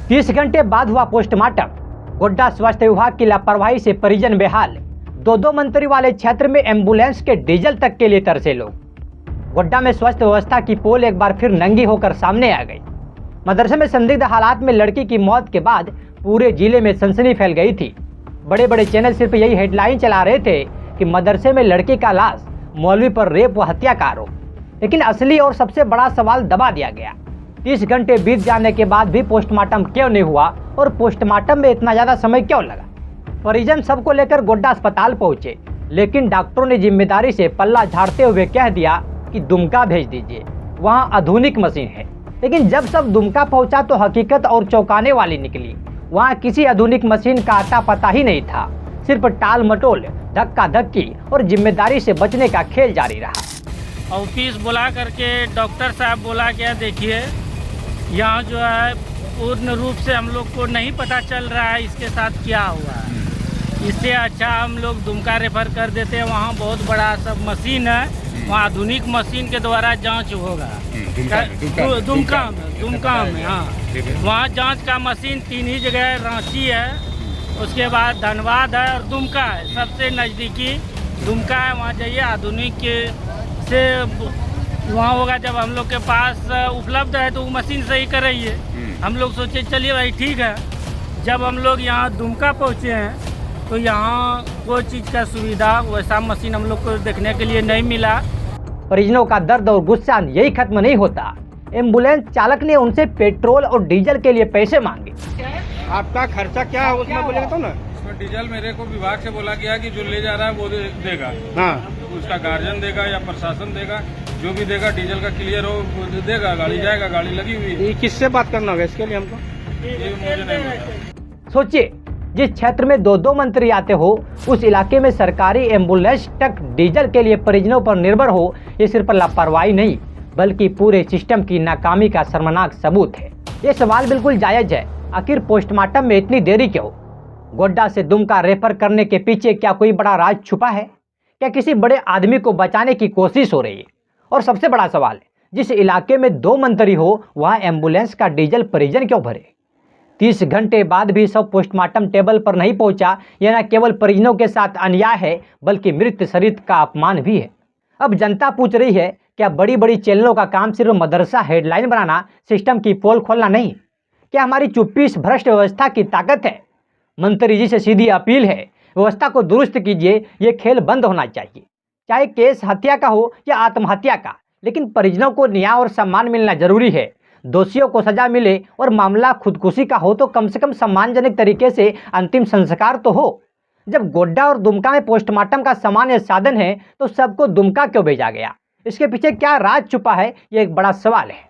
30 घंटे बाद हुआ पोस्टमार्टम। गोड्डा स्वास्थ्य विभाग की लापरवाही से परिजन बेहाल। दो मंत्री वाले क्षेत्र में एम्बुलेंस के डीजल तक के लिए तरसे लोग। गोड्डा में स्वास्थ्य व्यवस्था की पोल एक बार फिर नंगी होकर सामने आ गई। मदरसे में संदिग्ध हालात में लड़की की मौत के बाद पूरे जिले में सनसनी फैल गई थी। बड़े बड़े चैनल सिर्फ यही हेडलाइन चला रहे थे कि मदरसे में लड़की का लाश, मौलवी पर रेप व हत्या का आरोप। लेकिन असली और सबसे बड़ा सवाल दबा दिया गया। 30 घंटे बीत जाने के बाद भी पोस्टमार्टम क्यों नहीं हुआ और पोस्टमार्टम में इतना ज़्यादा समय क्यों लगा। परिजन सबको लेकर गोड्डा अस्पताल पहुंचे, लेकिन डॉक्टरों ने जिम्मेदारी से पल्ला झाड़ते हुए कह दिया कि दुमका भेज दीजिए, वहां आधुनिक मशीन है। लेकिन जब सब दुमका पहुंचा तो हकीकत और चौंकाने वाली निकली। वहां किसी आधुनिक मशीन का आता पता ही नहीं था। सिर्फ टाल मटोल, धक्का धक्की और जिम्मेदारी से बचने का खेल जारी रहा। ऑफिस बुला करके डॉक्टर साहब बोला क्या, देखिए यहाँ जो है पूर्ण रूप से हम लोग को नहीं पता चल रहा है इसके साथ क्या हुआ है। इससे अच्छा हम लोग दुमका रेफर कर देते हैं, वहाँ बहुत बड़ा सब मशीन है, वहाँ आधुनिक मशीन के द्वारा जांच होगा। दुमका में हाँ, वहाँ जांच का मशीन 3 ही जगह है, रांची है, उसके बाद धनबाद है और दुमका है। सबसे नज़दीकी दुमका है, वहाँ जाइए, आधुनिक से वहाँ होगा। जब हम लोग के पास उपलब्ध है तो वो मशीन सही कर रही है। हम लोग सोचे चलिए भाई ठीक है। जब हम लोग यहाँ दुमका पहुँचे हैं तो यहाँ कोई चीज़ का सुविधा, वैसा मशीन हम लोग को देखने के लिए नहीं मिला। परिजनों का दर्द और गुस्सा यही खत्म नहीं होता। एम्बुलेंस चालक ने उनसे पेट्रोल और डीजल के लिए पैसे मांगे। आपका खर्चा क्या है उसमें बोलेगा तो ना। उसमें डीजल मेरे को विभाग से बोला गया कि जो ले जा रहा है वो देगा। हाँ, उसका गार्जियन देगा या प्रशासन देगा, जो भी देगा डीजल का क्लियर हो वो देगा, गाड़ी जाएगा, गाड़ी लगी हुई है। ये किससे बात करना होगा इसके लिए हमको? ये मुझे नहीं पता। सोचिए, जिस क्षेत्र में दो मंत्री आते हो उस इलाके में सरकारी एम्बुलेंस तक डीजल के लिए परिजनों पर निर्भर हो, ये सिर्फ लापरवाही नहीं बल्कि पूरे सिस्टम की नाकामी का शर्मनाक सबूत है। ये सवाल बिल्कुल जायज है, आखिर पोस्टमार्टम में इतनी देरी क्यों? गोड्डा से दुमका रेफर करने के पीछे क्या कोई बड़ा राज छुपा है? क्या किसी बड़े आदमी को बचाने की कोशिश हो रही है? और सबसे बड़ा सवाल है, जिस इलाके में 2 मंत्री हो वहाँ एम्बुलेंस का डीजल परिजन क्यों भरे? 30 घंटे बाद भी सब पोस्टमार्टम टेबल पर नहीं पहुंचा। यह न केवल परिजनों के साथ अन्याय है बल्कि मृत शरीर का अपमान भी है। अब जनता पूछ रही है, क्या बड़ी बड़ी चैनलों का काम सिर्फ मदरसा हेडलाइन बनाना, सिस्टम की पोल खोलना नहीं? क्या हमारी चुप्पी इस भ्रष्ट व्यवस्था की ताकत है? मंत्री जी से सीधी अपील है, व्यवस्था को दुरुस्त कीजिए। ये खेल बंद होना चाहिए, चाहे केस हत्या का हो या आत्महत्या का, लेकिन परिजनों को न्याय और सम्मान मिलना जरूरी है। दोषियों को सजा मिले और मामला खुदकुशी का हो तो कम से कम सम्मानजनक तरीके से अंतिम संस्कार तो हो। जब गोड्डा और दुमका में पोस्टमार्टम का सामान्य साधन है तो सबको दुमका क्यों भेजा गया? इसके पीछे क्या राज छुपा है? ये एक बड़ा सवाल है।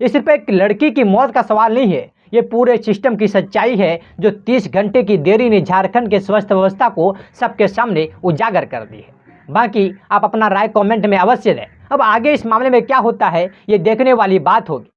ये सिर्फ एक लड़की की मौत का सवाल नहीं है, ये पूरे सिस्टम की सच्चाई है जो 30 घंटे की देरी ने झारखंड के स्वास्थ्य व्यवस्था को सबके सामने उजागर कर दी है। बाकी आप अपना राय कमेंट में अवश्य दें। अब आगे इस मामले में क्या होता है ये देखने वाली बात होगी।